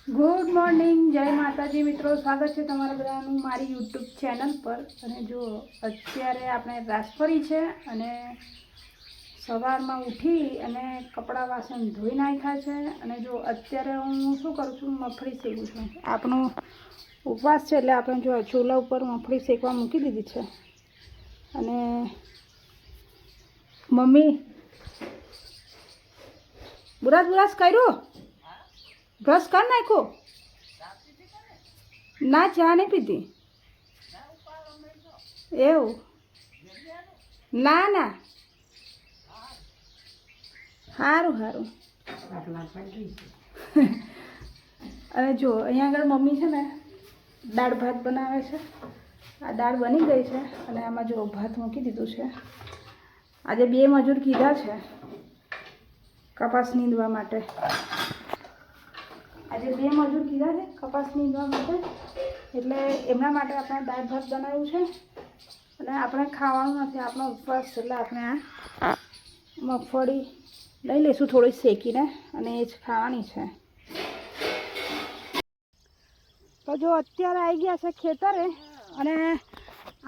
Good morning, જય માતાજી મિત્રો, સ્વાગત છે તમારા બધાનું મારી યુટ્યુબ ચેનલ પર। અને જો અત્યારે આપણે રાસપરી છે અને સવારમાં ઉઠી અને કપડાં વાસણ ધોઈ નાખ્યા છે। અને જો અત્યારે હું શું કરું છું, મગફળી શેકું છું। આપણો ઉપવાસ છે એટલે આપણે જો ચૂલા ઉપર મગફળી શેકવા મૂકી દીધી છે। અને મમ્મી બુરાસ કર્યું, બ્રશ કર નાખો ના, ચા નહીં પીધી એવું ના ના, સારું સારું। અને જો અહીંયા આગળ મમ્મી છે ને દાળ ભાત બનાવે છે। આ દાળ બની ગઈ છે અને આમાં જો ભાત મૂકી દીધું છે। આજે 2 મજૂર કીધા છે કપાસ નીંદવા માટે। આજે 2 મજૂર કીધા છે કપાસ નીંદવા માટે, એટલે એમના માટે આપણે દાળ ભાત બનાવ્યું છે। અને આપણે ખાવાનું નથી, આપણો ઉપવાસ છે એટલે આપણે આ મગફળી લઈ લઈશું થોડી શેકીને, અને એ જ ખાવાની છે। તો જો અત્યારે આવી ગયા છે ખેતરે, અને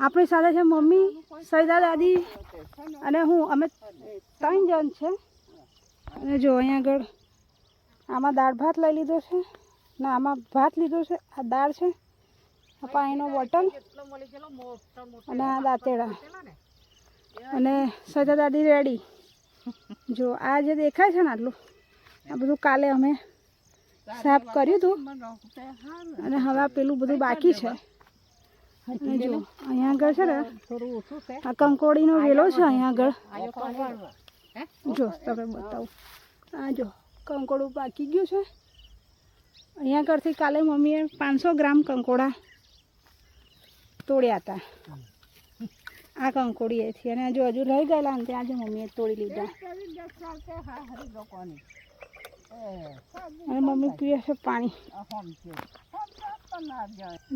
આપણી સાથે છે મમ્મી, સૈદા દાદી અને હું, અમે 3 જણ છે। અને જો અહીંયા આગળ આમાં દાળ ભાત લઈ લીધો છે, ના આમાં ભાત લીધો છે, આ દાળ છે, આ પાણીનો બોટલ અને આ દાંતેડા, અને સૈદા દાદી રેડી। જો આ જે દેખાય છે ને આટલું, આ બધું કાલે અમે સાફ કર્યું હતું, અને હવે પેલું બધું બાકી છે। અને જો અહીંયા આગળ છે ને આ કંકોડીનો વેલો છે, અહીંયા આગળ જો તમે બતાવું, આ જો કંકોડું પાકી ગયું છે। અહીંયા આગળથી કાલે મમ્મીએ 500 ગ્રામ કંકોડા તોડ્યા હતા આ કંકોડીએથી, અને જો હજુ રહી ગયેલા ને ત્યાં જ મમ્મીએ તોડી લીધા। અને મમ્મી પીએ છે પાણી।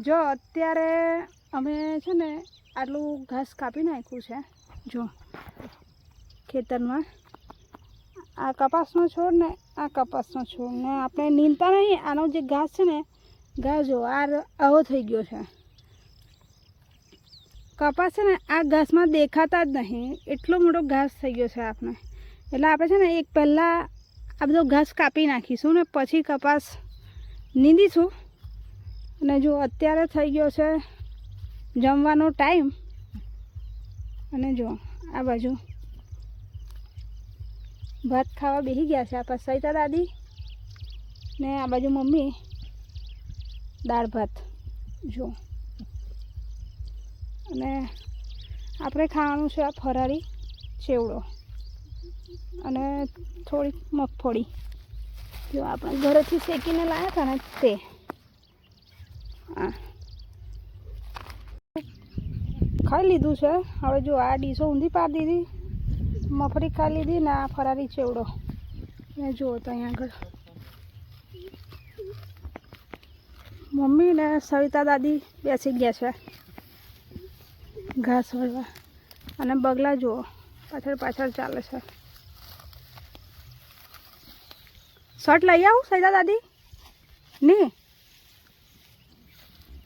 જો અત્યારે અમે છે ને આટલું ઘાસ કાપી નાખ્યું છે, જો ખેતરમાં આ કપાસનો છોડ ને આ કપાસનો છોડ ને આપણે નીંદતા નહીં, આનો જે ઘાસ છે ને, ઘાસ જો આવો થઈ ગયો છે। કપાસ છે ને આ ઘાસમાં દેખાતા જ નહીં, એટલો મોટો ઘાસ થઈ ગયો છે આપણે, એટલે આપણે છે ને એક પહેલાં આ બધો ઘાસ કાપી નાખીશું ને પછી કપાસ નીંદીશું। અને જો અત્યારે થઈ ગયો છે જમવાનો ટાઈમ, અને જો આ બાજુ ભાત ખાવા બેસી ગયા છે આપણા સૈતા દાદી, ને આ બાજુ મમ્મી દાળ ભાત જો। અને આપણે ખાવાનું છે આ ફરારી ચેવડો અને થોડીક મગફળી, જો આપણે ઘરેથી શેકીને લાવ્યા હતા ને તે। હા, ખાઈ લીધું છે। હવે જો આ ડીશો ઊંધી પાડી દીધી, મગફળી ખાઈ લીધી ને આ ફરારી ચેવડો, ને જુઓ તો અહીંયા આગળ મમ્મી ને સવિતા દાદી બેસી ગયા છે ઘાસ વળવા, અને બગલા જુઓ પાછળ પાછળ ચાલે છે। શર્ટ લઈ આવું સવિતા દાદી ની,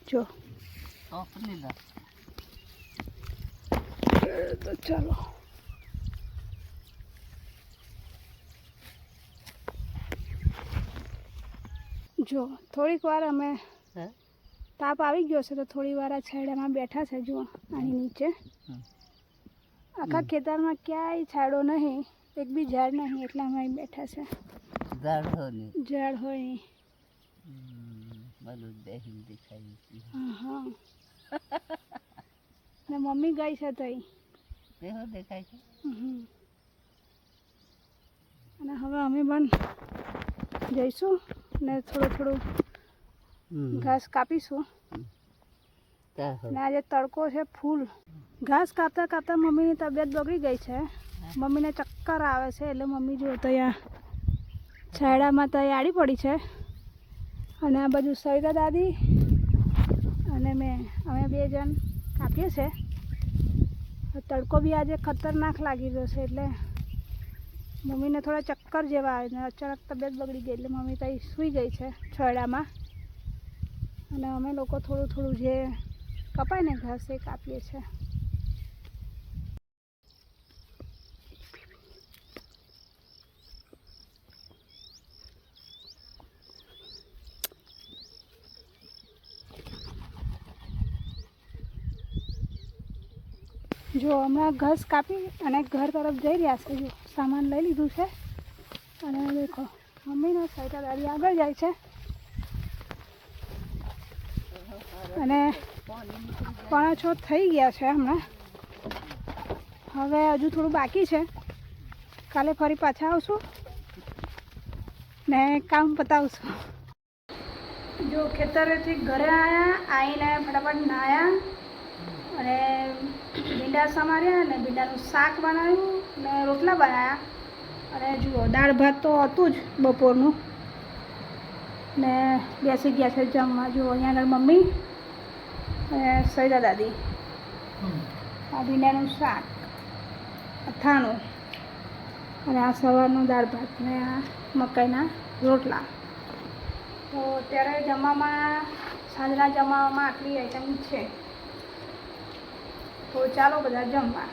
જો તો ચાલો જો થોડીક વાર અમે તાપ આવી ગયો છે તો થોડી વાર આ છાયડામાં બેઠા છે। જુઓ આની નીચે આખા ખેતરમાં ક્યાંય છાયડો નહીં, એક બી ઝાડ નહીં, એટલે અમે અહીં બેઠા છે। ઝાડ હોય નહીં, હા ને મમ્મી ગઈ છે તો દેખાય છે। અને હવે અમે પણ જઈશું ને થોડું ઘાસ કાપીશું। ને આજે તડકો છે ફૂલ, ઘાસ કાપતા કાપતા મમ્મીની તબિયત બગડી ગઈ છે, મમ્મીને ચક્કર આવે છે, એટલે મમ્મી જો ત્યાં છાયડામાં ત્યાં આડી પડી છે। અને આ બાજુ સવિતા દાદી અને અમે 2 જણ કાપીએ છે। તડકો બી આજે ખતરનાક લાગી રહ્યો છે, એટલે મમ્મીને થોડા ચક્કર જેવા આવે ને અચાનક તબિયત બગડી ગઈ એટલે મમ્મી ત્યાં સૂઈ ગઈ છે છોડામાં. અને અમે લોકો થોડું થોડું જે કપાય ને ઘાસ એ કાપીએ છીએ. જો હમણાં ઘાસ કાપી અને ઘર તરફ જઈ રહ્યા છે. જો સામાન લઈ લીધું છે અને દેખો મમ્મીને સૈતા દાદી આગળ જાય છે. અને 5:45 થઈ ગયા છે હમણાં. હવે હજુ થોડું બાકી છે. કાલે ફરી પાછા આવશું ને કામ પતાવશું. જો ખેતરેથી ઘરે આવીને ફટાફટ નાહ્યા અને ભીંડા સમાર્યા અને ભીંડાનું શાક બનાવ્યું ને રોટલા બનાવ્યા. અને જુઓ દાળ ભાત તો હતું જ બપોરનું ને બેસી ગયા છે જમવા. જુઓ અહીંયા આગળ મમ્મી અને સૈદા દાદી. આ ભીંડાનું શાક, અથાણું અને આ સવારનું દાળ ભાત ને આ મકાઈના રોટલા. તો અત્યારે જમવામાં સાંજના જમવામાં આટલી આઈટમ છે. તો ચાલો બધા જમવા.